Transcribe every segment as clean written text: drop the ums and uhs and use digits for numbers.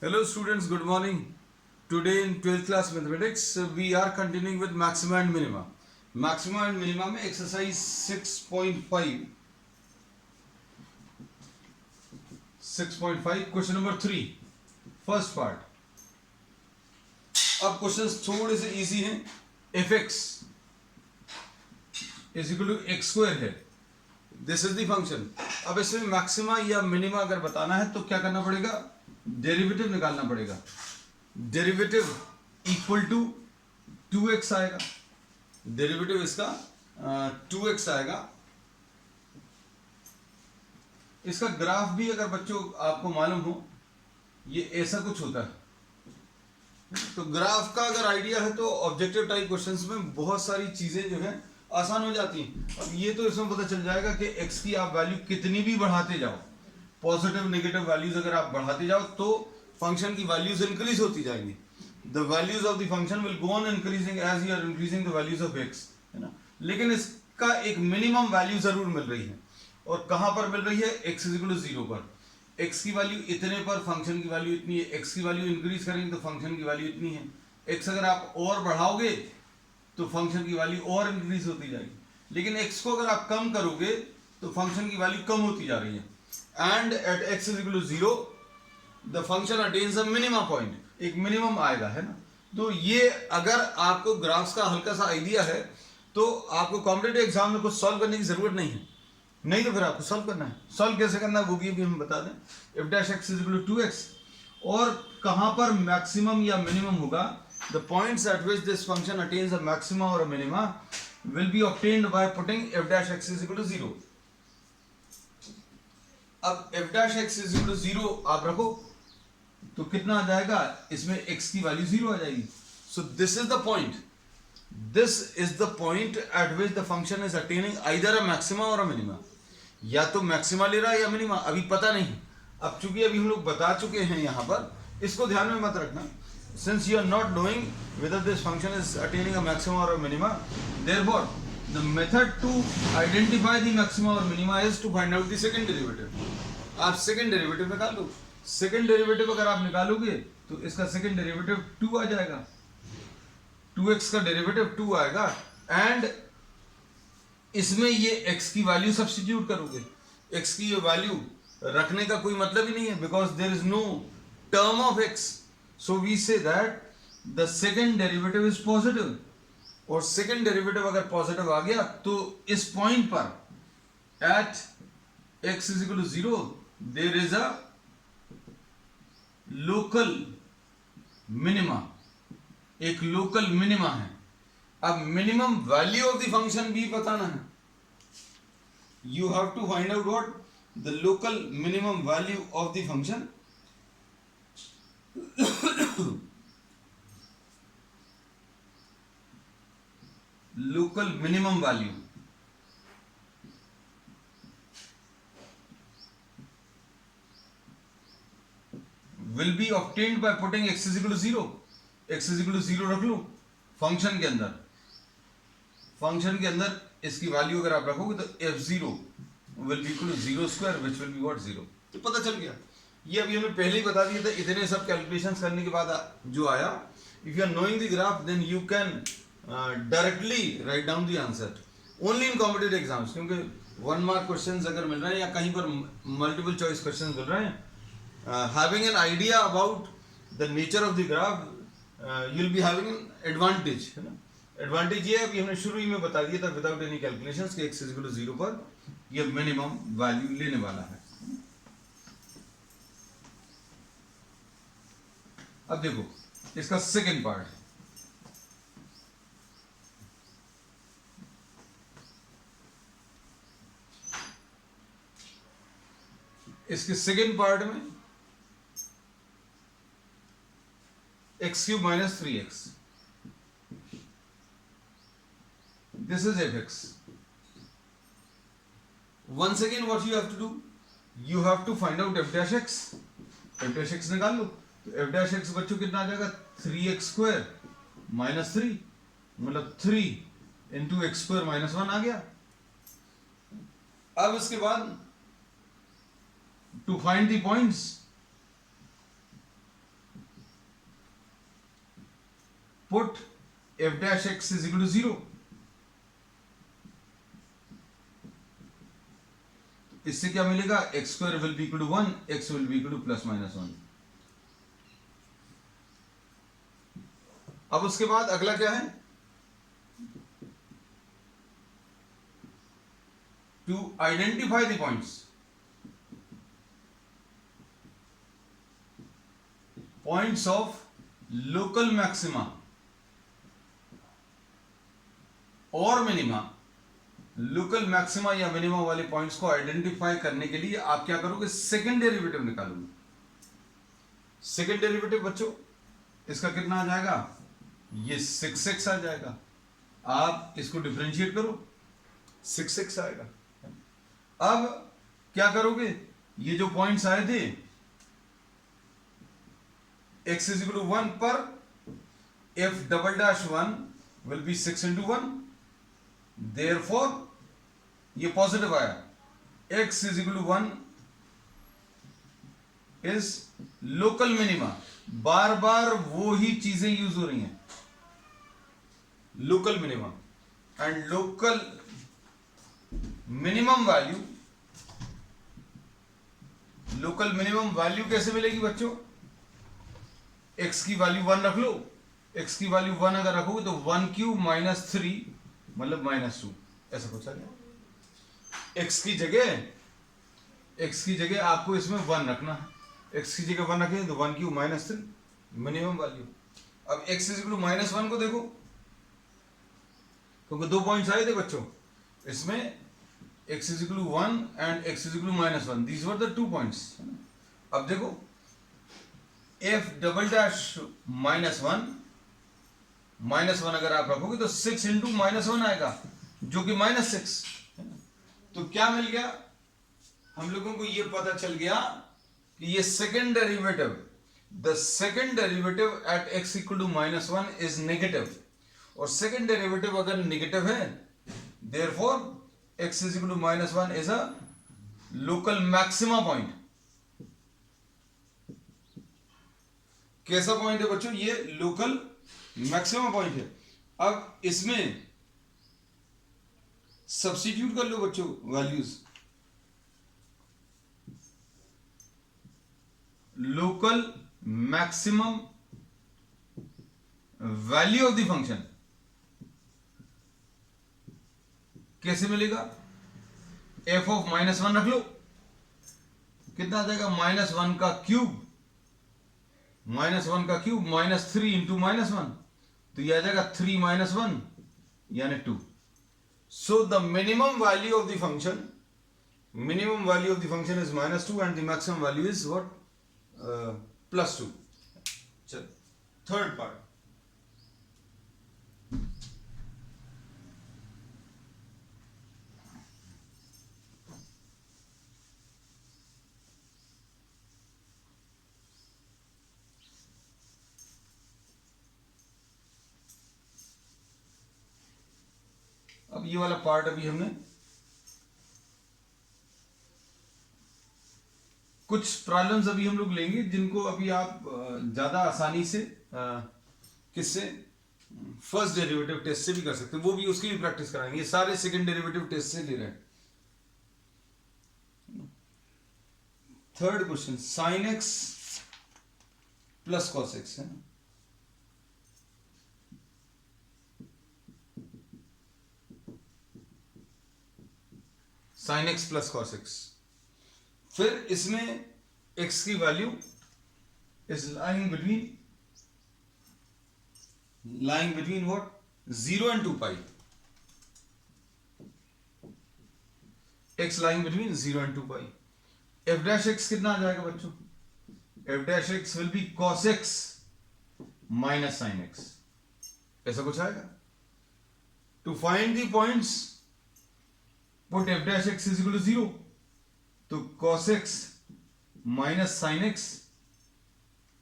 Hello students, good morning. Today in 12th class mathematics we are continuing with maxima and minima. Maxima and minima में exercise 6.5 question number 3 first part. अब questions थोड़े से easy हैं. fx is equal to x square है. This is the function. अब इसमें maxima या minima अगर बताना है तो क्या करना पड़ेगा? डेरिवेटिव निकालना पड़ेगा. डेरिवेटिव इक्वल टू 2x आएगा. डेरिवेटिव इसका 2x आएगा. इसका ग्राफ भी अगर बच्चों आपको मालूम हो ये ऐसा कुछ होता है. तो ग्राफ का अगर आइडिया है तो ऑब्जेक्टिव टाइप क्वेश्चंस में बहुत सारी चीजें जो है आसान हो जाती हैं. अब ये तो इसमें पता चल जाएगा कि x की आप वैल्यू कितनी भी बढ़ाते जाओ, पॉजिटिव नेगेटिव वैल्यूज अगर आप बढ़ाते जाओ तो फंक्शन की वैल्यूज इंक्रीज होती जाएंगी. The values of the function will go on increasing as you are increasing the values of x, है ना. लेकिन इसका एक मिनिमम वैल्यू जरूर मिल रही है. और कहां पर मिल रही है? x इज इक्वल टू 0 पर. x की वैल्यू इतने पर फंक्शन की वैल्यू इतनी है. x की वैल्यू इंक्रीज करेंगे तो फंक्शन की वैल्यू इतनी है. x अगर आप और बढ़ाओगे तो फंक्शन की वैल्यू और इंक्रीज होती जाएगी. लेकिन x को अगर आप कम करोगे तो फंक्शन की वैल्यू कम होती जा रही है. And at x is equal to 0, the function attains a minimum point. एक मिनिमम आएगा, है ना. तो ये अगर आपको ग्राफ्स का हल्का सा आइडिया है तो आपको कॉम्पिटिटिव एग्जाम में कुछ सॉल्व करने की जरूरत नहीं है. नहीं तो फिर आपको सॉल्व करना है. सॉल्व कैसे करना है वो भी हम बता दें. f dash x is equal to 2x. और कहां पर मैक्सिमम या मिनिमम होगा? The points at which this function attains a maxima or a minima will be obtained by putting f dash x is equal to 0. अब f dash x is equal to 0 आप रखो तो कितना आ जाएगा? इसमें x की वैल्यू 0 आ जाएगी. So this is the point. This is the point eight which the function is attaining either a maxima और अ मिनिमा. या तो मैक्सिमा ले रहा है या मिनिमा, अभी पता नहीं. अब चूंकि अभी हम लोग बता चुके हैं यहां पर, इसको ध्यान में मत रखना. Since you are not knowing whether this function is attaining a maxima और a minima, therefore the method to identify the maxima or minima is to find out the second derivative. आप second derivative निकाल लो. second derivative अगर आप निकालोगे तो इसका second derivative 2 आ जाएगा. 2x का derivative 2 आएगा. and इसमें ये x की वैल्यू सब्स्टिट्यूट करोगे. x की ये वैल्यू रखने का कोई मतलब ही नहीं है because there is no term of x. so we say that the second derivative is positive. और सेकेंड डेरिवेटिव अगर पॉजिटिव आ गया तो इस पॉइंट पर at x is equal to 0 there is a local minima. एक लोकल मिनिमा है. अब minimum value of the function भी बताना है. You have to find out what the local minimum value of the function. local minimum value will be obtained by putting x is equal to 0. x is equal to 0 रख लो function के अंदर. Function के अंदर इसकी value अगर आप रखोगे तो f0 will be equal to 0 square which will be what 0. तो पता चल गया. ये अभी हमें पहले ही बता दिया था. इतने सब कैलकुलेशंस करने के बाद जो आया, if you are knowing the graph then you can directly write down the answer. Only in competitive exams, क्योंकि 1 मार्क क्वेश्चंस अगर मिल रहे हैं या कहीं पर मल्टीपल चॉइस क्वेश्चंस मिल रहे हैं, having an idea about the nature of the graph you will be having an advantage, है ना. एडवांटेज ये है, अभी हमने शुरू ही में बता दिया था विदाउट एनी कैलकुलेशंस कि x इज इक्वल टू 0 पर ये मिनिमम वैल्यू लेने वाला है. अब देखो इसका सेकेंड पार्ट. इसके सेकेंड पार्ट में x cube minus 3x. This is fx. once again what you have to do, you have to find out f dash x. f dash x निकाल लो. तो f dash x बच्चों कितना आ जाएगा? 3x square minus 3, मतलब 3 into x square minus 1 आ गया. अब इसके बाद to find the points put f dash x is equal to 0। इससे क्या मिलेगा, x square will be equal to 1, x will be equal to plus minus 1। अब उसके बाद अगला क्या है, to identify the points of local maxima और मिनिमा। लोकल मैक्सिमा या मिनिमा वाले पॉइंट्स को आइडेंटिफाई करने के लिए आप क्या करोगे, सेकंड डेरिवेटिव निकालोगे। सेकंड डेरिवेटिव बच्चों इसका कितना आ जाएगा, ये 6x आ जाएगा। आप इसको डिफरेंशिएट करो, 6x आएगा। अब क्या करोगे, ये जो पॉइंट्स आए थे x इज इक्वल टू 1 पर f double dash 1 will be 6 into 1, therefore ये पॉजिटिव आया, x is equal to 1 is local minima. बार बार वो ही चीजें यूज हो रही हैं, local minima and local minimum value. Local minimum value कैसे मिलेगी बच्चों, x की वैल्यू 1 रख लो, x की वैल्यू 1 अगर रखोगे तो 1 क्यूब माइनस 3 मतलब माइनस 2, ऐसा कुछ आ गया। x की जगह आपको इसमें 1 रखना है, x की जगह 1 रखें तो 1 क्यूब माइनस 3 मिनिमम वैल्यू। अब x is equal to minus 1 को देखो, क्योंकि दो पॉइंट्स आए थे बच्चों इसमें, x is equal to 1 and x is equal to minus 1, these were the 2 points. अब देखो f डबल डैश माइनस 1 अगर आप रखोगे तो 6 इंटू माइनस 1 आएगा जो कि माइनस 6। तो क्या मिल गया हम लोगों को, ये पता चल गया कि ये second derivative, the second derivative at x equal to minus 1 is negative. और सेकेंड डेरिवेटिव अगर नेगेटिव है, therefore x is equal to minus 1 is a local maxima point. कैसा पॉइंट है बच्चों, ये लोकल मैक्सिमम पॉइंट है। अब इसमें सब्स्टिट्यूट कर लो बच्चों values, local maximum value of the function कैसे मिलेगा, f ऑफ माइनस 1 रख लो, कितना आ जाएगा, माइनस 1 का क्यूब माइनस 3 इंटू माइनस 1, तो यह आ जाएगा 3 माइनस 1 यानी 2। So the minimum value of the function is minus 2 and the maximum value is what, plus 2। चल थर्ड पार्ट, अब ये वाला पार्ट अभी हमने कुछ प्रॉब्लम्स अभी हम लोग लेंगे जिनको अभी आप ज्यादा आसानी से किससे, फर्स्ट डेरिवेटिव टेस्ट से भी कर सकते हैं, वो भी उसकी भी प्रैक्टिस कराएंगे। ये सारे सेकंड डेरिवेटिव टेस्ट से ले रहे हैं। Third question, sine x plus cos x है ना, sine x plus cos x. फिर इसमें x की value is lying between what, 0 and 2 pi. x lying between 0 and 2 pi. f dash x कितना आ जाएगा बच्चों, f dash x will be cos x minus sine x, ऐसा कुछ आएगा। To find the points put f dash x is equal to 0, तो cos x minus sine x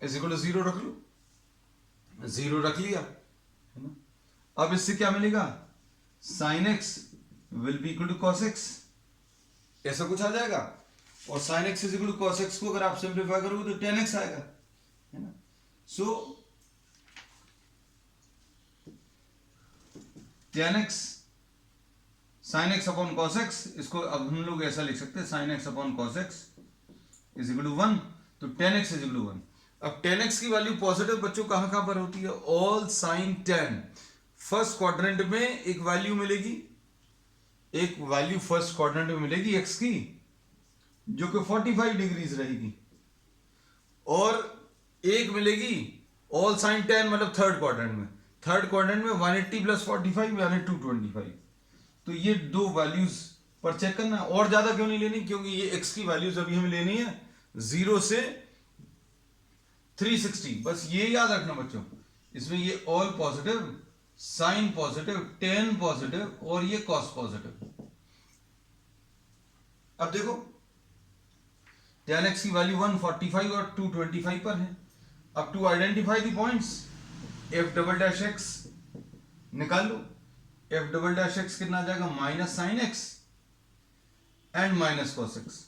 is equal to 0 रख लो, 0 रख लिया है ना। अब इससे क्या मिलेगा, sine x will be equal to cos x, ऐसा कुछ आ जाएगा। और sine x is equal to cos x को अगर आप सिंप्लीफाई करोगे तो tan x आएगा, है ना। सो tan x sin x upon cos x, इसको अब हम लोग ऐसा लिख सकते हैं sin x upon cos x is equal to 1, तो tan x is equal to 1। अब tan x की वैल्यू पॉजिटिव बच्चों कहाँ पर होती है? All sin tan। First quadrant में एक वैल्यू मिलेगी, एक वैल्यू फर्स्ट क्वाड्रेंट में मिलेगी x की जो कि 45 डिग्रीज रहेगी, और एक मिलेगी ऑल साइन tan मतलब थर्ड क्वाड्रेंट में। थर्ड क्वाड्रेंट में 180 प्लस 45 यानी 225। तो ये दो वैल्यूज पर चेक करना, और ज्यादा क्यों नहीं लेनी, क्योंकि ये x की वैल्यूज अभी हमें लेनी है 0 से 360। बस ये याद रखना बच्चों, इसमें ये all positive, sine positive, tan positive और ये cos पॉजिटिव। अब देखो tan x की वैल्यू 145 और 225 पर है। अब to identify the points, f double dash x निकाल लो। f डबल डैश x कितना आ जाएगा? Minus sine x and minus cos x।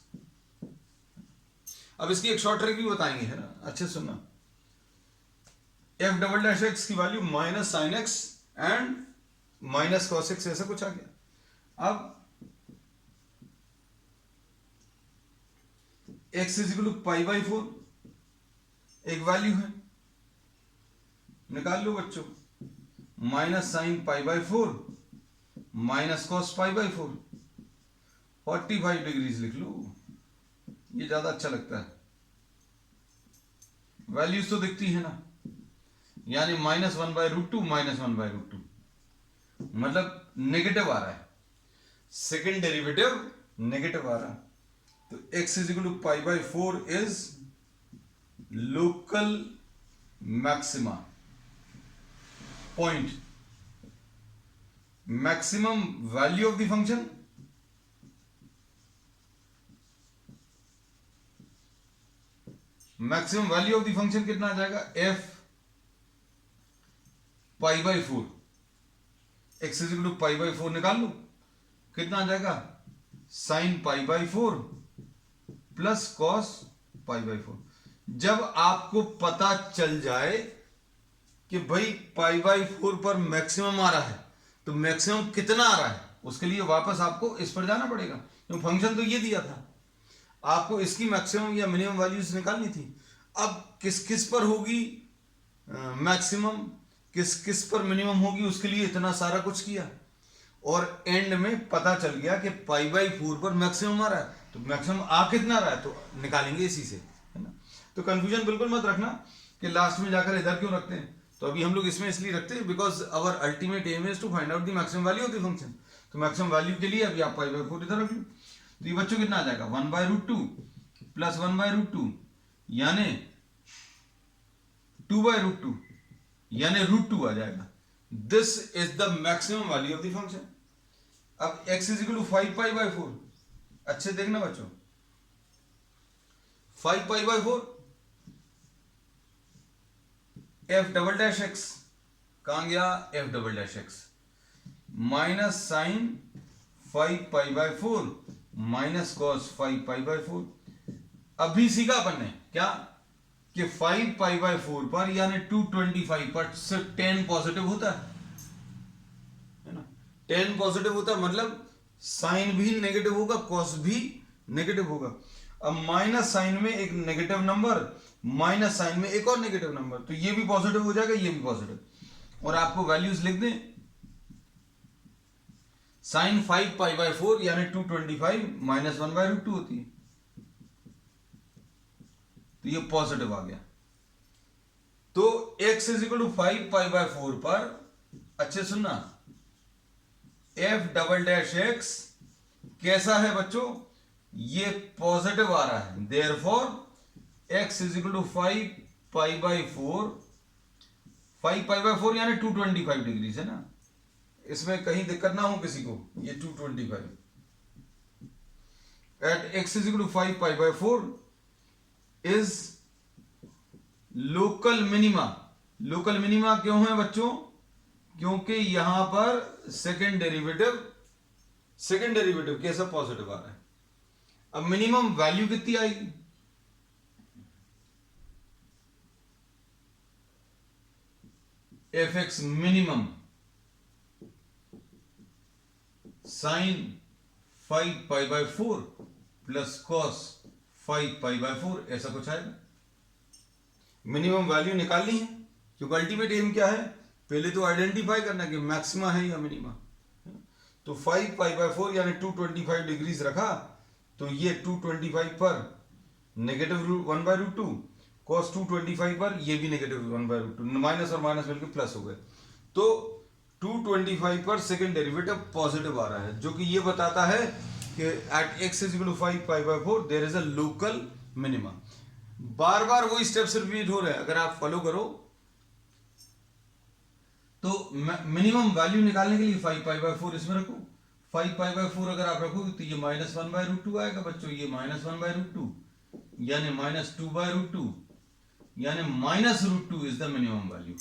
अब इसकी एक शॉर्ट ट्रिक भी बताएंगे, है ना, अच्छे सुनना। f डबल डैश x की value minus sine x and minus cos x, ऐसा कुछ आ गया। अब x is equal to pi by 4 एक वैल्यू है, निकाल लो बच्चों। Minus sine pi by 4 minus cos pi by 4, 45 degrees लिख लो, ये ज्यादा अच्छा लगता है। वैल्यूज तो दिखती है ना, यानी माइनस 1/√2 माइनस 1/√2 मतलब नेगेटिव आ रहा है, सेकेंड डेरिवेटिव नेगेटिव आ रहा है। तो x is equal to pi by 4 is local maxima point, maximum value of the function, maximum value of the function कितना आ जाएगा? f pi by 4, x is equal to pi by 4 निकाल लो, कितना आ जाएगा? Sine pi by 4 plus cos pi by 4। जब आपको पता चल जाए कि भाई पाई बाई 4 पर मैक्सिमम आ रहा है, तो मैक्सिमम कितना आ रहा है, उसके लिए वापस आपको इस पर जाना पड़ेगा, क्योंकि फंक्शन तो ये दिया था, आपको इसकी मैक्सिमम या मिनिमम वैल्यूज निकालनी थी। अब किस किस पर होगी मैक्सिमम, किस किस पर मिनिमम होगी, उसके लिए इतना सारा कुछ किया, और एंड में पता चल गया कि पाई बाई 4 पर मैक्सिमम आ रहा है, तो मैक्सिमम आ कितना रहा है, तो निकालेंगे इसी से, है ना। तो कंफ्यूजन बिल्कुल मत रखना कि लास्ट में जाकर इधर क्यों रखते हैं। तो अभी हम लोग इसमें इसलिए रखते हैं because our ultimate aim is to find out the maximum value of the function. तो मैक्सिमम वैल्यू के लिए अभी आप पाई बाई 4 इधर रख लो। तो ये बच्चों कितना आ जाएगा? 1/√2 प्लस 1/√2 यानी 2/√2 यानी √2 आ जाएगा। This is the maximum value of the function. अब x is equal to 5 pi by 4, अच्छे देखना बच्चों, 5 pi by 4 f double dash x कहां गया? f double dash x minus sine 5 pi by 4 minus cos 5 pi by 4। अभी सीखा अपन ने क्या कि 5 पाई बाई 4 पर यानी 225 पर सिर्फ 10 पॉजिटिव होता है ना, 10 पॉजिटिव होता है, मतलब साइन भी नेगेटिव होगा, कॉस भी नेगेटिव होगा। अब माइनस साइन में एक नेगेटिव नंबर, माइनस साइन में एक और नेगेटिव नंबर, तो ये भी पॉजिटिव हो जाएगा, ये भी पॉजिटिव। और आपको वैल्यूज लिख दें, साइन 5 पाई बाई 4 यानी 225 माइनस 1/√2 होती है, तो ये पॉजिटिव आ गया। तो x is equal to 5 pi by 4 पर, अच्छे सुनना, f डबल डैश x कैसा है बच्चों? ये पॉजिटिव आ रहा है, therefore x is equal to 5 pi by 4, 5 pi by 4 यानी 225 डिग्री है ना, इसमें कहीं दिक्कत ना हो किसी को, ये 225 at x is equal to 5 pi by 4 is local minima. Local minima क्यों है बच्चों? क्योंकि यहां पर सेकेंड डेरिवेटिव कैसा पॉजिटिव आ रहा है। अब मिनिमम वैल्यू कितनी आएगी? F x minimum sine 5 pi by 4 plus cos 5 pi by 4, ऐसा कुछ आएगा। मिनिमम वैल्यू निकालनी है, क्योंकि अल्टीमेट एम क्या है, पहले तो आइडेंटिफाई करना कि मैक्सिमा है या मिनिमा। तो 5 पाई बाय 4 यानी 225 डिग्रीज रखा, तो ये 225 पर नेगेटिव 1/√2, cos 225 पर ये भी नेगेटिव 1/√2, माइनस और माइनस मिलकर प्लस हो गए। तो 225 पर सेकंड डेरिवेटिव पॉजिटिव आ रहा है, जो कि ये बताता है कि at x is equal to 5 pi by 4 there is a local minima. बार बार वही स्टेप्स रिपीट हो रहे हैं, अगर आप फॉलो करो तो मिनिमम वैल्यू निकालने के लिए 5 पाई बाय 4 इसमें रखो। 5 पाई बाय 4 अगर आप रखोगे तो ये -1/√2 आएगा बच्चों, ये -1/√2 यानी -2/√2 यानी -√2 इज द मिनिमम वैल्यू।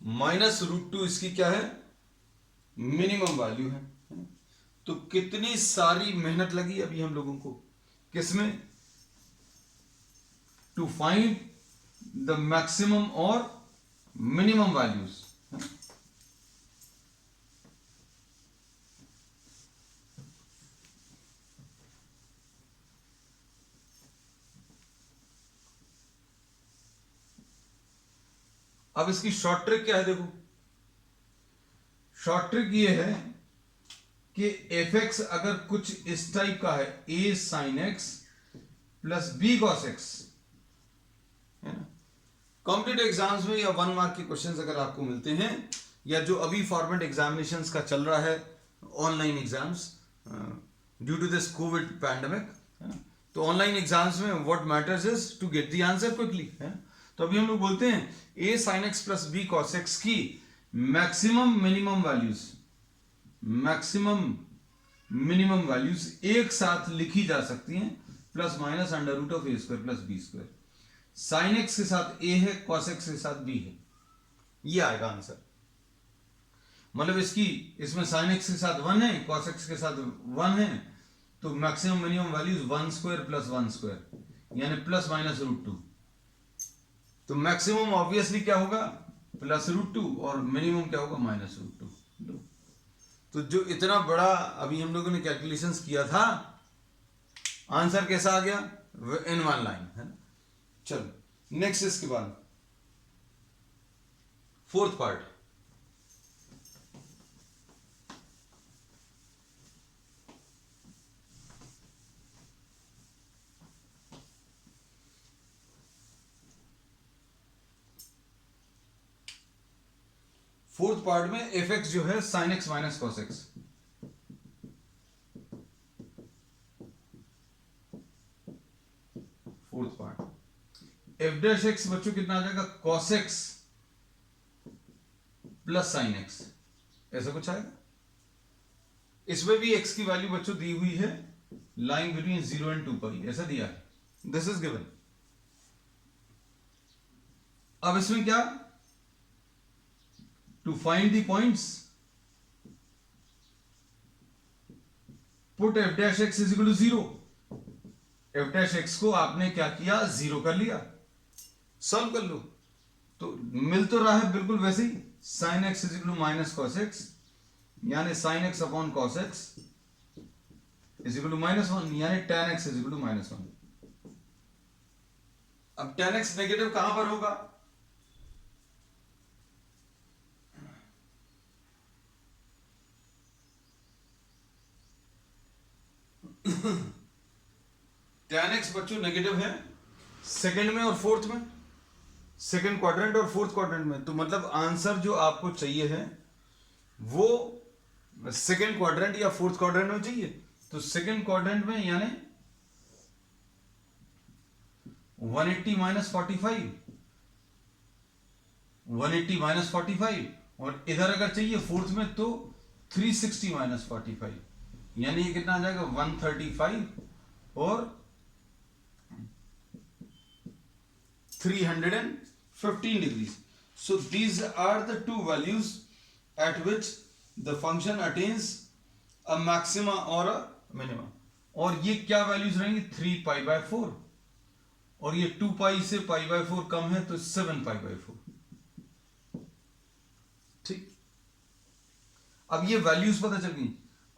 -√2 इसकी क्या है, मिनिमम वैल्यू है। तो कितनी सारी मेहनत लगी अभी हम लोगों को किसमें, टू फाइंड द मैक्सिमम और मिनिमम वैल्यूज। अब इसकी शॉर्ट ट्रिक क्या है, देखो शॉर्ट ट्रिक ये है कि एफ एक्स अगर कुछ इस टाइप का है, a sin x plus b cos x, है ना। कॉम्पिटेटिव एग्जाम्स में या 1 मार्क के क्वेश्चंस अगर आपको मिलते हैं, या जो अभी फॉर्मेट एग्जामिनेशंस का चल रहा है, online exams due to this covid pandemic, तो ऑनलाइन एग्जाम्स में what matters is to get the answer quickly, है। तो अभी हम लोग बोलते हैं a sin x plus b cos x की maximum minimum values, maximum minimum values एक साथ लिखी जा सकती हैं, plus minus √(a² plus b²। Sine x के साथ a है, cos x के साथ b है, ये आएगा आंसर। मतलब इसमें साइन x के साथ 1 है, cos x के साथ 1 है, तो मैक्सिमम मिनिमम वैल्यूज 1² प्लस 1² यानी प्लस माइनस √2। तो मैक्सिमम ऑब्वियसली क्या होगा, प्लस √2, और मिनिमम क्या होगा, -√2। तो जो इतना बड़ा अभी हम लोगों ने कैलकुलेशंस किया था, आंसर कैसा आ गया, इन 1 लाइन, है ना। चलो नेक्स्ट, इसके बाद फोर्थ पार्ट। फोर्थ पार्ट में एफ एक्स जो है sine x minus cos x, fourth part. F dash x बच्चों कितना आ जाएगा, cos x plus sine x, ऐसा कुछ आएगा। इसमें भी एक्स की वैल्यू बच्चों दी हुई है, लाइन बिटवीन 0 एंड 2 पाई, ऐसा दिया है, दिस इज गिवन। अब इसमें क्या, to find the points put f dash x is equal to 0। f dash x को आपने क्या किया, 0 कर लिया, सॉल्व कर लो। तो मिल तो रहा है बिल्कुल वैसे ही, sin x is equal to minus cos x यानी sin x upon cos x is equal to -1 यानी tan x is equal to -1। अब tan x नेगेटिव कहां पर होगा, tan x बच्चों नेगेटिव है सेकंड में और फोर्थ में, सेकंड क्वाड्रेंट और फोर्थ क्वाड्रेंट में। तो मतलब आंसर जो आपको चाहिए है वो सेकंड क्वाड्रेंट या फोर्थ क्वाड्रेंट में चाहिए। तो सेकंड क्वाड्रेंट में यानी 180 माइनस 45, 180 माइनस 45, और इधर अगर चाहिए फोर्थ में तो 360 माइनस 45 यानी ये कितना आ जाएगा, 135 और 315 degrees. So these are the two values at which the function attains a maxima or a minima. और ये क्या वैल्यूज रहेंगी, 3 पाई बाय 4, और ये 2 पाई से पाई बाय 4 कम है तो 7 पाई बाय 4। ठीक, अब ये वैल्यूज पता चल गई।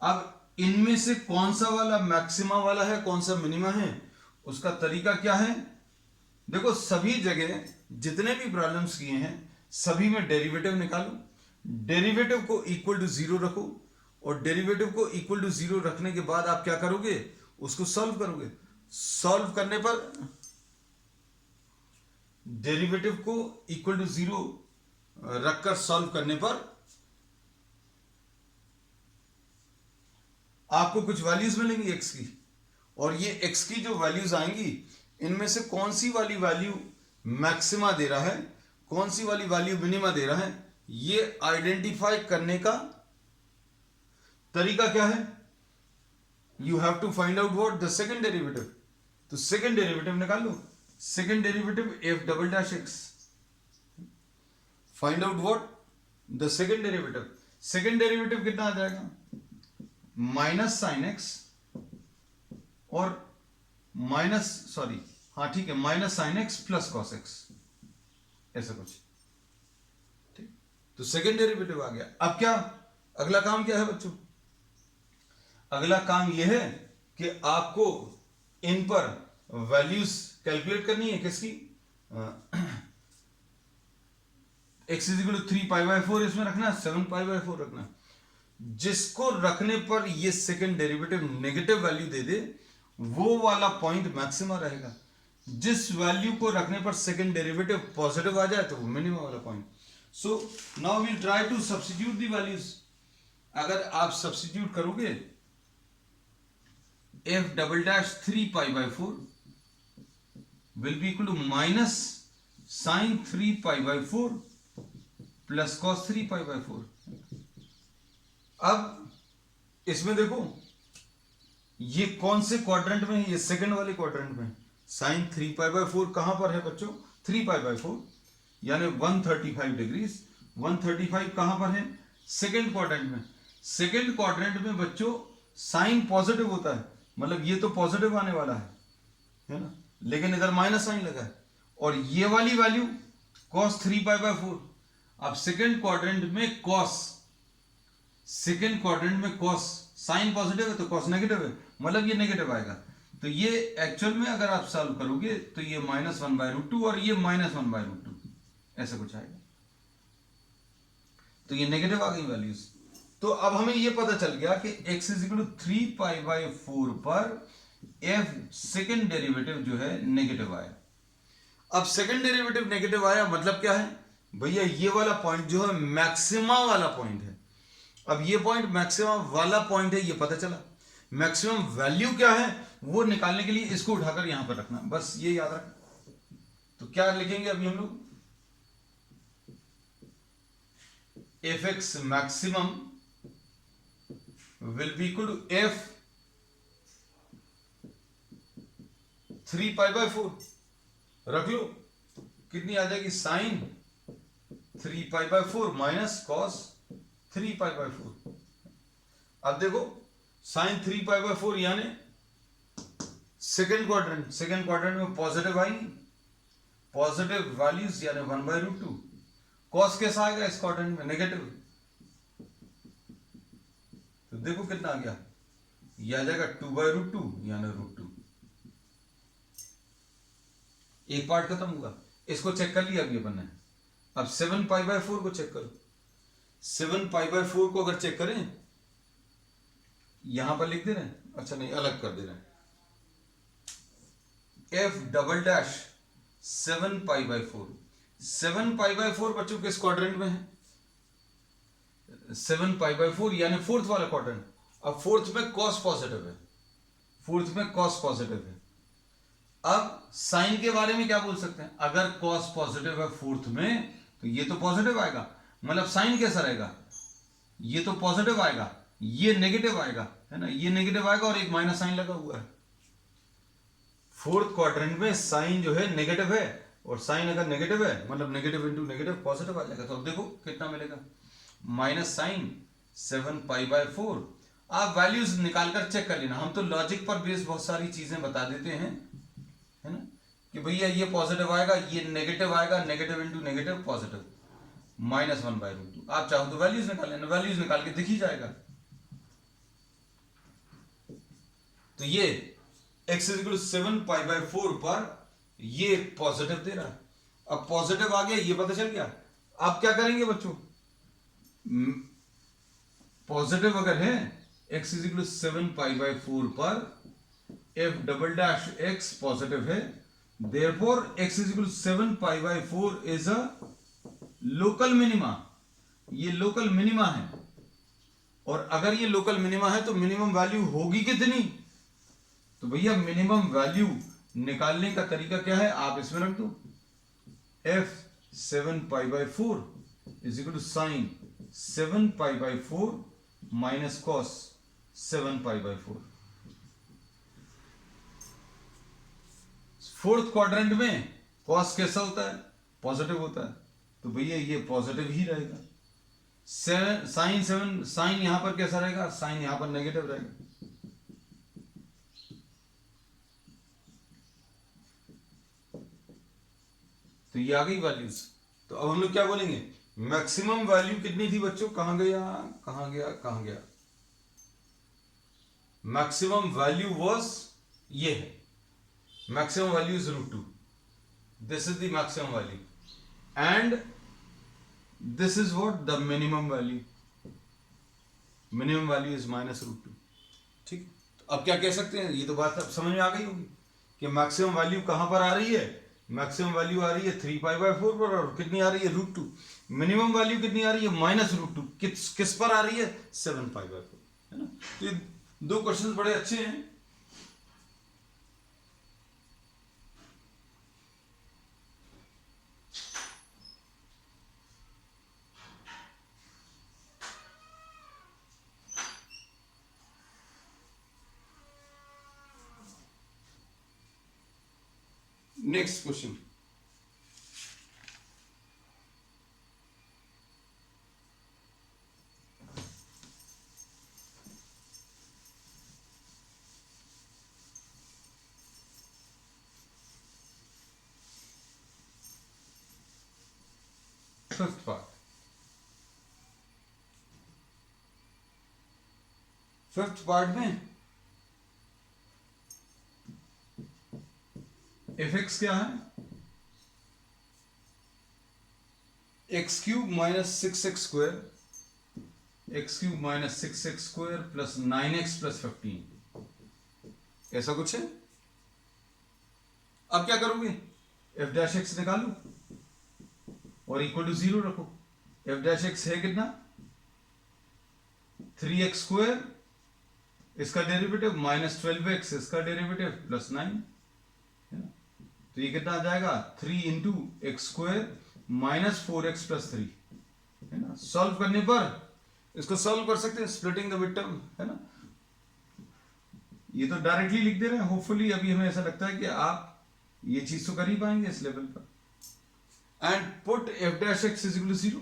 अब इनमें से कौन सा वाला मैक्सिमा वाला है, कौन सा मिनिमा है, उसका तरीका क्या है? देखो सभी जगह जितने भी प्रॉब्लम्स किए हैं सभी में डेरिवेटिव निकालो, डेरिवेटिव को इक्वल टू जीरो रखो, और डेरिवेटिव को इक्वल टू जीरो रखने के बाद आप क्या करोगे, उसको सॉल्व करोगे। सॉल्व करने पर डेरिवेटिव को इक्वल टू जीरो रखकर सॉल्व करने पर आपको कुछ वैल्यूज मिलेंगी एक्स की, और ये एक्स की जो वैल्यूज आएंगी इनमें से कौन सी वाली वैल्यू मैक्सिमा दे रहा है, कौन सी वाली वैल्यू मिनिमा दे रहा है, ये आइडेंटिफाई करने का तरीका क्या है? You have to find out what the second derivative. तो सेकंड डेरिवेटिव निकाल लो। Second derivative F double dash X, find out what the second derivative. Second derivative कितना आ जाएगा? माइनस साइन एक्स और minus sine x plus cos X, ऐसा कुछ। ठीक, तो सेकंड डेरिवेटिव आ गया। अब क्या अगला काम क्या है बच्चों? अगला काम यह है कि आपको इन पर वैल्यूज कैलकुलेट करनी है। किसकी? एक्स इज इक्वल टू 3π/4 इसमें रखना है, 7π/4 रखना है। जिसको रखने पर ये सेकंड डेरिवेटिव नेगेटिव वैल्यू दे दे वो वाला पॉइंट मैक्सिमा रहेगा। जिस वैल्यू को रखने पर सेकंड डेरिवेटिव पॉजिटिव आ जाए तो वो मिनिमम वाला point. So now we'll try to substitute the values. अगर आप सब्स्टिट्यूट करोगे F double dash 3π/4 will be equal to minus sine 3π/4 plus cos 3π/4। अब इसमें देखो ये कौन से क्वाड्रेंट में है? ये सेकंड वाले क्वाड्रेंट में। साइन 3π/4 कहां पर है बच्चों? 3π/4 यानी 135 डिग्रीज। 135 कहां पर है? सेकंड क्वाड्रेंट में। सेकंड क्वाड्रेंट में बच्चों साइन पॉजिटिव होता है, मतलब ये तो पॉजिटिव आने वाला है ना, लेकिन इधर माइनस साइन लगा है। और ये वाली वैल्यू cos 3π/4। अब सेकंड क्वाड्रेंट में cos साइन पॉजिटिव है तो cos नेगेटिव है, मतलब ये नेगेटिव आएगा। तो ये एक्चुअल में अगर आप सॉल्व करोगे तो ये -1/√2 और ये -1/√2 ऐसा कुछ आएगा। तो ये नेगेटिव आ गई वैल्यूज। तो अब हमें ये पता चल गया कि x इज इक्वल टू 3π/4 पर f सेकंड डेरिवेटिव जो है नेगेटिव आया। अब सेकंड डेरिवेटिव नेगेटिव आया मतलब क्या है भैया? ये वाला पॉइंट जो है मैक्सिमा वाला पॉइंट है। अब ये पॉइंट मैक्सिमा वाला पॉइंट है, ये पता चला। मैक्सिमम वैल्यू क्या है वो निकालने के लिए इसको उठाकर यहां पर रखना, बस ये याद रखना। तो क्या लिखेंगे अभी हम लोग? F x maximum will be equal to f 3π/4 रख लो। कितनी आ जाएगी? Sine 3π/4 minus cos 3π/4। अब देखो साइन 3π/4 यानी सेकंड क्वाड्रेंट में पॉजिटिव आएंगी, पॉजिटिव वैल्यूज यानी 1/√2। कॉस कैसा आएगा इस क्वाड्रेंट में? नेगेटिव। तो देखो कितना आ गया, ये आ जाएगा 2/√2 यानी √2। एक पार्ट खत्म हुआ, इसको चेक कर लिया अभी अपन ने। अब 7π/4 को चेक करो। 7π/4 को अगर चेक करें, यहां पर लिख दे रहे हैं, अच्छा नहीं अलग कर दे रहे हैं। F double dash 7π/4। 7π/4 बच्चों किस क्वाड्रेंट में है? 7π/4 यानी फोर्थ वाला क्वाड्रेंट। अब फोर्थ में कॉस पॉजिटिव है, अब साइन के बारे में क्या बोल सकते हैं? अगर कॉस पॉजिटिव है फोर्थ में तो ये तो पॉजिटिव आएगा, मतलब साइन कैसा रहेगा? ये तो पॉजिटिव आएगा, ये नेगेटिव आएगा, है ना, ये नेगेटिव आएगा और एक माइनस साइन लगा हुआ है। फोर्थ क्वाड्रेंट में साइन जो है नेगेटिव है, और साइन अगर नेगेटिव है मतलब नेगेटिव इंटू नेगेटिव पॉजिटिव आ जाएगा। तो अब देखो कितना मिलेगा, माइनस साइन 7π/4। आप वैल्यूज निकालकर चेक कर लेना, हम तो लॉजिक पर बेस्ड बहुत सारी चीजें बता देते हैं, है ना, कि भैया ये पॉजिटिव आएगा, ये नेगेटिव आएगा, नेगेटिव इंटू नेगेटिव पॉजिटिव। -1/√2। आप चाहो तो वैल्यूज निकाल लेना, वैल्यूज निकाल के दिख ही जाएगा। तो ये x = 7π/4 पर ये पॉजिटिव दे रहा है। अब पॉजिटिव आ गया, ये पता चल गया। आप क्या करेंगे बच्चों, पॉजिटिव अगर है x = 7π/4 पर f"x पॉजिटिव है, therefore x = 7π/4 is a local minima. ये लोकल मिनिमा है, और अगर ये लोकल मिनिमा है तो मिनिमम वैल्यू होगी कितनी? तो भैया मिनिमम वैल्यू निकालने का तरीका क्या है, आप इसमें रख दो f 7π/4 = sin 7π/4 minus cos 7π/4। Fourth quadrant में cos कैसा होता है, पॉजिटिव होता है, तो भैया ये पॉजिटिव ही रहेगा। साइन यहां पर कैसा रहेगा, साइन यहां पर नेगेटिव रहेगा। तो ये आ गई वैल्यूज। तो अब हम लोग क्या बोलेंगे, मैक्सिमम वैल्यू कितनी थी बच्चों, कहां गया कहां गया कहां गया, मैक्सिमम वैल्यू वाज ये है, maximum value is √2, this is the maximum value, and this is what the minimum value, minimum value is -√2। ठीक, तो अब क्या कह सकते हैं, ये तो बात अब समझ में आ गई होगी कि मैक्सिमम वैल्यू कहां पर आ रही है, मैक्सिमम वैल्यू आ रही है 3π/4 पर, और कितनी आ रही है √2। मिनिमम वैल्यू कितनी आ रही है, -√2। किस पर आ रही है, 7π/4, है ना। तो ये दो क्वेश्चन बड़े अच्छे हैं। Next question, fifth part. Fifth part में f(x) क्या है, x³ - 6x² x³ - 6x² + 9x + 15, ऐसा कुछ है। अब क्या करोगे, f'(x) निकालो और इक्वल टू 0 रखो। f'(x) है कितना, 3x², इसका डेरिवेटिव -12x, इसका डेरिवेटिव +9, है ना। तो ये कितना आ जाएगा, 3 × x² - 4x + 3, है ना। सॉल्व करने पर इसको सॉल्व कर सकते हैं, स्प्लिटिंग द मिड टर्म, है ना। ये तो डायरेक्टली लिख दे रहे हैं। होपफुली अभी हमें ऐसा लगता है कि आप ये चीज तो कर ही पाएंगे इस लेवल पर। एंड पुट f'(x) = 0,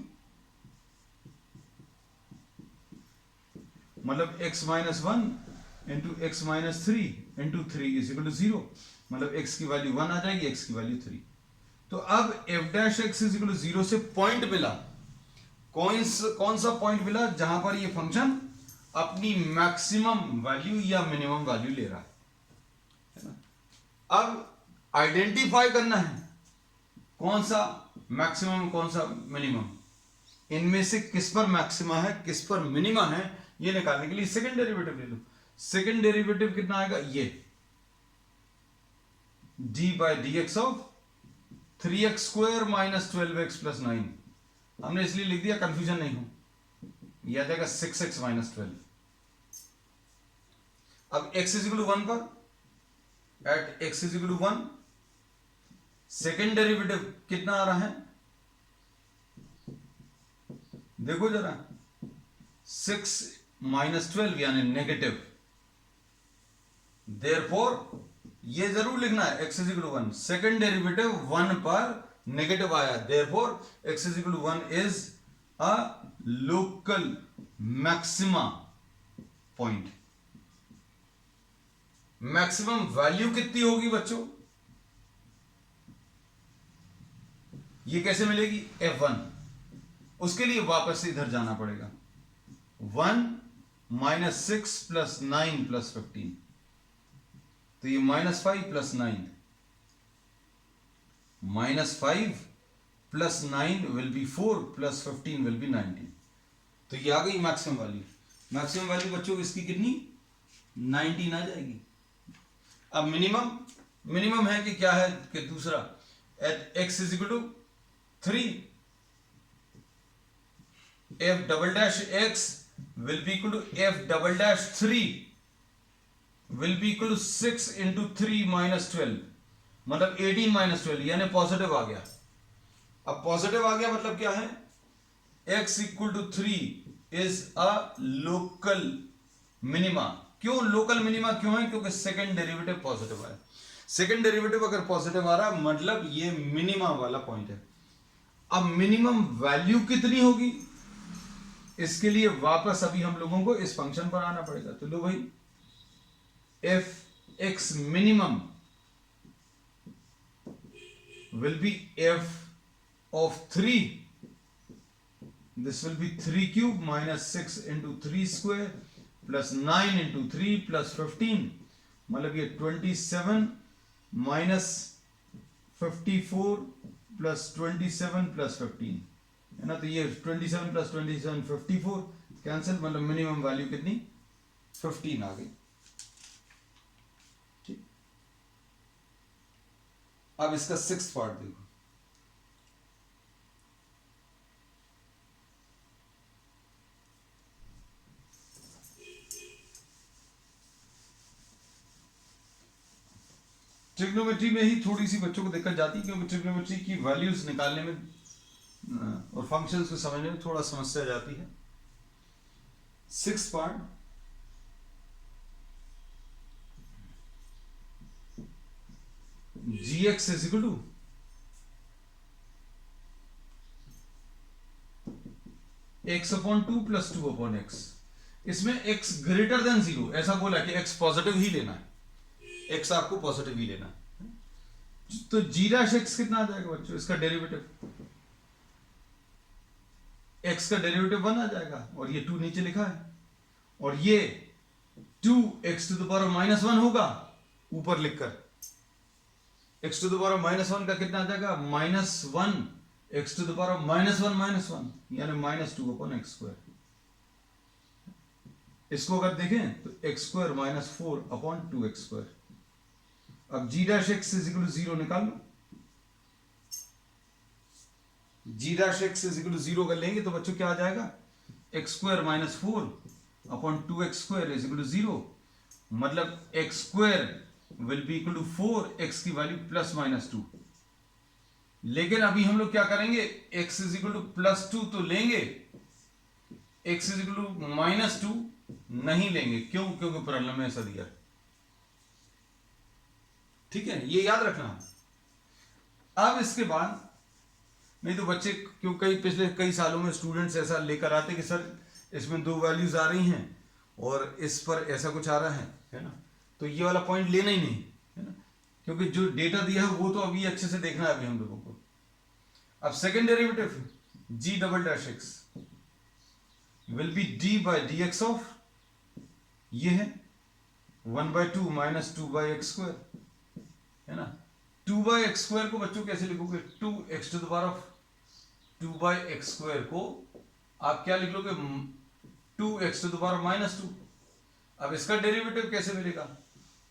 मतलब x - 1 × x - 3 × 3 = 0, मतलब x की वैल्यू 1 आ जाएगी, x की वैल्यू 3। तो अब f'(x) = 0 से पॉइंट मिला, कौन सा पॉइंट मिला, जहां पर ये फंक्शन अपनी मैक्सिमम वैल्यू या मिनिमम वैल्यू ले रहा है ना। अब आइडेंटिफाई करना है कौन सा मैक्सिमम कौन सा मिनिमम, इनमें से किस पर मैक्सिमा है किस पर मिनिमा है, ये निकालने के लिए सेकंड डेरिवेटिव ले लो। सेकंड डेरिवेटिव कितना आएगा, ये d/dx ऑफ 3x² - 12x + 9, हमने इसलिए लिख दिया कंफ्यूजन नहीं हो, यह आ जाएगा 6x - 12। अब x = 1 पर, एट x = 1 सेकेंड डेरिवेटिव कितना आ रहा है, देखो जरा, 6 - 12 यानी नेगेटिव। देयरफॉर ये जरूर लिखना है x = 1, सेकेंड डेरिवेटिव 1 पर नेगेटिव आया, therefore x = 1 is a local maxima point. Maximum value कितनी होगी बच्चों, ये कैसे मिलेगी, f1, उसके लिए वापस से इधर जाना पड़ेगा। 1 माइनस 6 प्लस 9 प्लस 15, तो ये -5 plus 9, -5 plus 9 will be 4 plus 15 will be 19। तो ये आ गई मैक्सिमम वैल्यू। मैक्सिमम वैल्यू बच्चों इसकी कितनी 19 आ जाएगी। अब मिनिमम है कि क्या है कि दूसरा at x is equal to 3, f double dash x will be equal to f double dash 3 will be equal to 6 into 3 minus 12, मतलब 18 minus 12, यानी पॉजिटिव आ गया। अब पॉजिटिव आ गया मतलब क्या है, x equal to 3 is a local minima। क्यों लोकल मिनिमा क्यों है, क्योंकि सेकंड डेरिवेटिव पॉजिटिव है। सेकंड डेरिवेटिव अगर पॉजिटिव आ रहा मतलब ये मिनिमा वाला पॉइंट है। अब मिनिमम वैल्यू कितनी होगी, इसके लिए वापस अभी हम लोगों को इस फंक्शन पर आना पड़ेगा। तो लो भाई, F x minimum will be F of 3, this will be 3 cube minus 6 into 3 square plus 9 into 3 plus 15, मतलब ये 27 माइनस 54 प्लस 27 प्लस 15 है ना। तो ये 27 प्लस 27 54 कैंसिल, मतलब मिनिमम वैल्यू कितनी 15 आ गई। ठीक, अब इसका 6th पार्ट देखो। ट्रिग्नोमेट्री में ही थोड़ी सी बच्चों को दिक्कत जाती है, क्योंकि ट्रिग्नोमेट्री की वैल्यूज निकालने में और फंक्शंस को समझने में थोड़ा समस्या जाती है। 6th part, gx is equal to x upon 2 plus 2 upon x। इसमें x ग्रेटर देन 0 ऐसा बोला कि x पॉजिटिव ही लेना है, x आपको पॉजिटिव ही लेना है। तो g डैश x कितना आ जाएगा बच्चों, इसका डेरिवेटिव x का डेरिवेटिव 1 आ जाएगा, और ये 2 नीचे लिखा है, और ये 2x to the power minus 1 होगा ऊपर लिखकर। x to the power minus 1 का कितना आ जाएगा, -1 x टू द पावर -1 यानी -2 अपॉन एक्स स्क्वायर। इसको अगर देखें तो x square minus 4 upon 2x square. अब g dash x is equal to 0 निकाल लो। g dash x is equal to 0 कर लेंगे तो बच्चों क्या आ जाएगा, x square minus 4 upon 2x square is equal to 0, मतलब x square will be equal to 4, x की वैल्यू प्लस माइनस 2। लेकिन अभी हम लोग क्या करेंगे, x is equal to plus 2 तो लेंगे, x is equal to minus 2 नहीं लेंगे। क्यों, क्योंकि प्रॉब्लम में ऐसा दिया। ठीक है, ये याद रखना। अब इसके बाद नहीं तो बच्चे क्यों पिछले कई सालों में स्टूडेंट्स ऐसा लेकर आते कि सर इसमें 2 वैल्यूज आ रही हैं और इस पर ऐसा कुछ आ रहा है ना, तो ये वाला पॉइंट लेना ही नहीं है ना, क्योंकि जो डेटा दिया है वो तो अभी अच्छे से देखना है अभी हम लोगों को। अब second derivative g double dash x will B d by D x of, ये है 1/2 माइनस 2/x स्क्वायर है ना। 2/x स्क्वायर को बच्चों कैसे लिखोगे, 2x to the power of 2/x square को आप क्या लिख लोगे, 2x to the power minus 2। अब इसका डेरिवेटिव कैसे मिलेगा,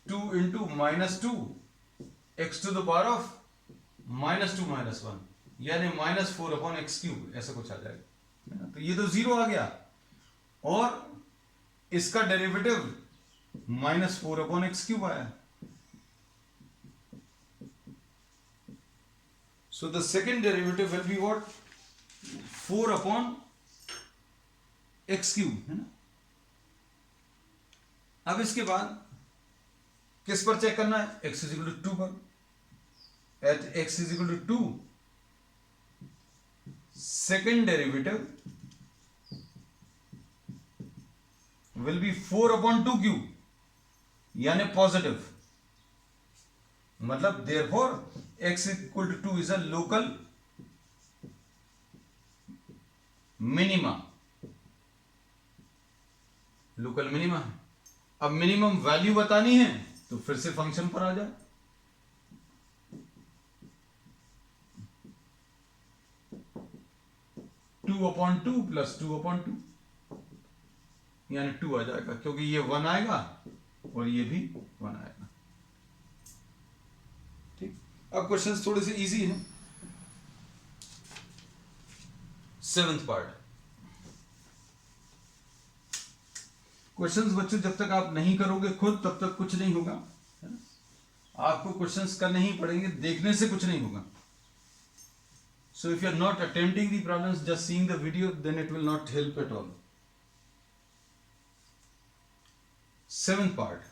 2 into minus 2 x to the power of -2 - 1 यानी -4 अपॉन एक्स क्यूब, ऐसा कुछ आ जाएगा। तो ये तो 0 आ गया, और इसका डेरिवेटिव -4 अपॉन एक्स क्यूब आया। So the second derivative will be what, 4 upon x cube है ना। अब इसके बाद किस पर चेक करना है, x इज इक्वल टू 2 पर। At x is equal to 2 second derivative will be 4 upon 2 cube यानी पॉजिटिव, मतलब therefore x equal to 2 is a local minima, local minima है। अब मिनिमम वैल्यू बतानी है तो फिर से फंक्शन पर आ जाए, two upon two plus two upon two, यानी 2 आ जाएगा, क्योंकि ये 1 आएगा और ये भी 1 आएगा। ठीक, अब क्वेश्चंस थोड़े से इजी हैं। 7th part. क्वेश्चंस बच्चों जब तक आप नहीं करोगे खुद तब तक कुछ नहीं होगा, है ना? आपको क्वेश्चंस करने ही पड़ेंगे, देखने से कुछ नहीं होगा। So if you are not attempting the problems, just seeing the video, then it will not help at all. 7th part.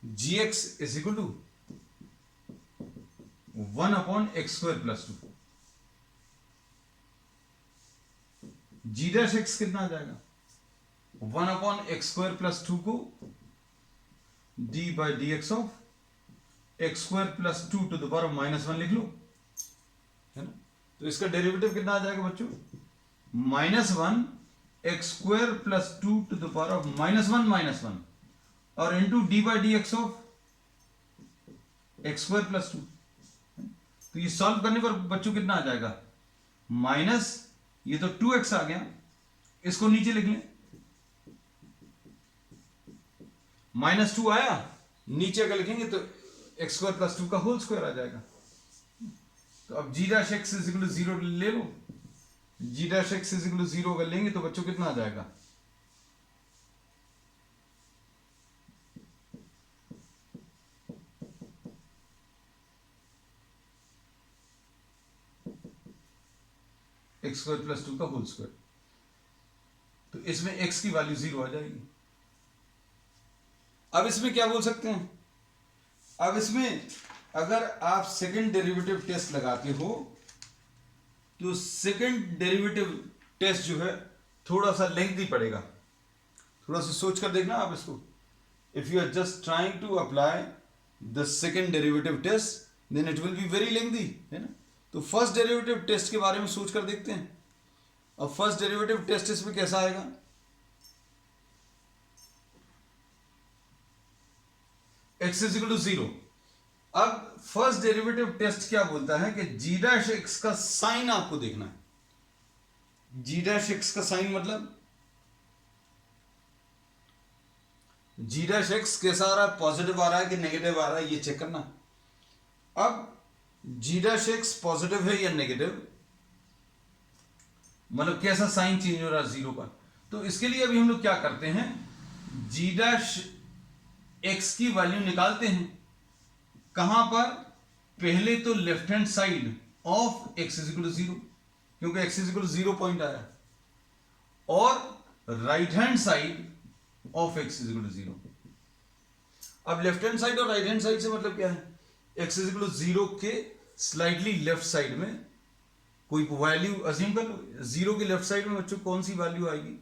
Gx is equal to 1 upon x square plus 2. g dash x कितना आ जाएगा? 1 upon x square plus 2 को d by dx of x square plus 2 to the power of -1 लिख लो, है ना? तो इसका derivative कितना आ जाएगा बच्चों? -1 x square plus 2 to the power of -1 और into D by D x of x square plus 2। तो ये सॉल्व करने पर बच्चों कितना आ जाएगा? माइनस, ये तो 2x आ गया, इसको नीचे लिख लें, -2 आया, नीचे अगर लिखेंगे तो एक्स स्क्वायर प्लस 2 का होल स्क्वायर आ जाएगा। तो अब g dash x is equal to 0 ले लो, g dash x is equal to 0 अगर लेंगे तो बच्चों कितना आ जाएगा? एक्स स्क्वायर प्लस 2 का होल स्क्वायर। तो इसमें x की वैल्यू 0 आ जाएगी। अब इसमें क्या बोल सकते हैं? अब इसमें अगर आप सेकंड डेरिवेटिव टेस्ट लगाते हो तो सेकंड डेरिवेटिव टेस्ट जो है थोड़ा सा लेंथी पड़ेगा, थोड़ा सा सोच कर देखना आप इसको। If you are just trying to apply the second derivative test then it will be very lengthy, है ना? तो फर्स्ट डेरिवेटिव टेस्ट के बारे में सोच कर देखते हैं। अब फर्स्ट डेरिवेटिव टेस्ट इसमें कैसा आएगा? x is equal to 0। अब फर्स्ट डेरिवेटिव टेस्ट क्या बोलता है कि g डैश x का साइन आपको देखना है। g डैश x का साइन मतलब g डैश x कैसा आ रहा है, पॉजिटिव आ रहा है कि नेगेटिव आ रहा है, ये चेक करना। अब g डैश x पॉजिटिव है या नेगेटिव, मतलब कैसा साइन चेंज हो रहा है 0 पर। तो इसके लिए अभी हम लोग क्या करते हैं, g डैश x की वैल्यू निकालते हैं। कहां पर? पहले तो left hand side of x is equal to 0, क्योंकि x is equal to 0 point आया, और right hand side of x is equal to 0। अब लेफ्ट हैंड साइड और राइट हैंड साइड से मतलब क्या है? x इज इक्वल टू 0 के स्लाइटली लेफ्ट साइड में कोई वैल्यू अज्यूम कर लो। 0 के लेफ्ट साइड में बच्चों कौन सी वैल्यू आएगी?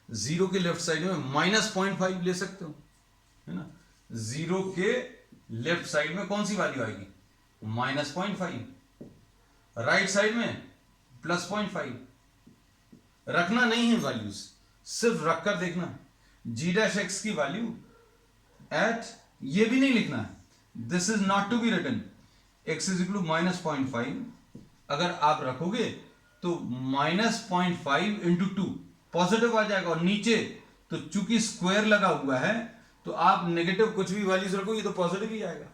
0 के लेफ्ट साइड में -0.5 ले सकते हो, है ना? 0 के लेफ्ट साइड में कौन सी वैल्यू आएगी? -0.5। राइट साइड में +0.5। रखना नहीं है वैल्यूज, सिर्फ रखकर देखना। g डैश x की वैल्यू एट, ये भी नहीं लिखना है, this is not to be written, x is equal to -0.5। अगर आप रखोगे तो -0.5 इंटू 2 पॉजिटिव आ जाएगा, और नीचे तो चूंकि स्क्वायर लगा हुआ है तो आप नेगेटिव कुछ भी वैल्यूज रखोगे तो पॉजिटिव ही आएगा,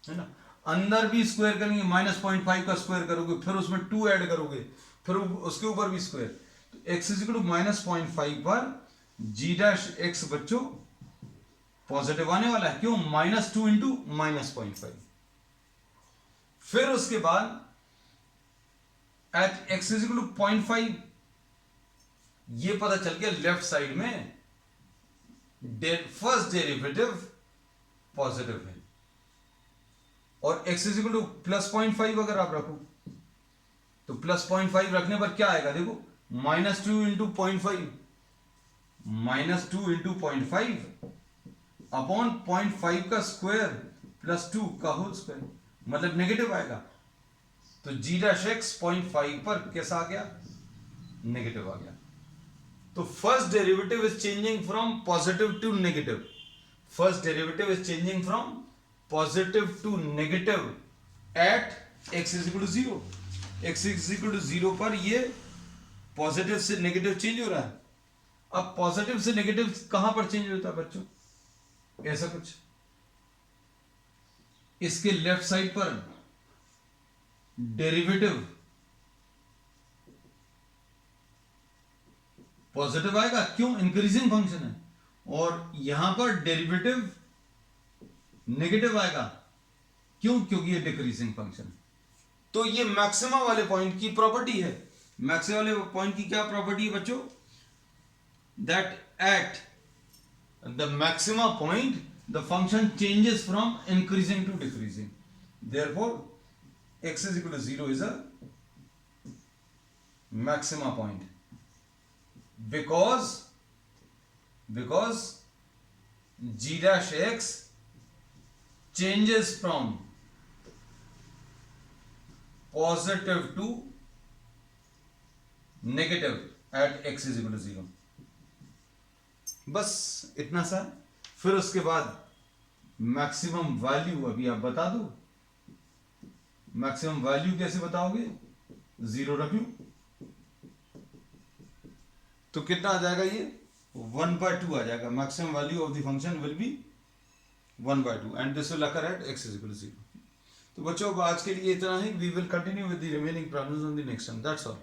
है ना? अंदर भी स्क्वायर करेंगे, -0.5 का स्क्वायर करोगे, फिर उसमें 2 ऐड करोगे, फिर उसके ऊपर भी स्क्वायर। तो x इज इक्वल टू -0.5 पर g डैश x बच्चों पॉजिटिव आने वाला है। क्यों? -2 इंटू -0.5। फिर उसके बाद at x is equal to 0.5, ये पता चल गया लेफ्ट साइड में फर्स्ट डेरिवेटिव पॉजिटिव है, और x इज इक्वल टू +0.5 अगर आप रखो तो +0.5 रखने पर क्या आएगा? देखो, -2 इंटू 0.5, -2 इंटू 0.5 अपॉन 0.5 का स्क्वायर +2 का होल स्क्वायर, मतलब नेगेटिव आएगा। तो g डैश x 0.5 पर कैसा आ गया, नेगेटिव आ गया। तो first derivative is changing from positive to negative, first derivative is changing from positive to negative at x is equal to 0। x is equal to 0 पर ये पॉजिटिव से नेगेटिव चेंज हो रहा है। अब पॉजिटिव से नेगेटिव कहां पर चेंज होता है बच्चों, ऐसा कुछ इसके लेफ्ट साइड पर डेरिवेटिव पॉजिटिव आएगा, क्यों, इंक्रीजिंग फंक्शन है, और यहां पर डेरिवेटिव नेगेटिव आएगा, क्यों, क्योंकि ये डिक्रीजिंग फंक्शन। तो ये मैक्सिमा वाले पॉइंट की प्रॉपर्टी है। मैक्सिमा वाले पॉइंट की क्या प्रॉपर्टी है बच्चों, that at the maxima point the function changes from increasing to decreasing, therefore x is equal to 0 is a maxima point because g dash x changes from positive to negative at x is equal to 0। बस इतना सा। फिर उसके बाद maximum value अभी आप बता दो, मैक्सिमम वैल्यू कैसे बताओगे, 0 रख लूं तो कितना आ जाएगा, ये 1/2 आ जाएगा। Maximum value of the function will be 1/2 and this will occur at x is equal to 0। तो बच्चों आज के लिए इतना ही। We will continue with the remaining problems on the next time. That's all.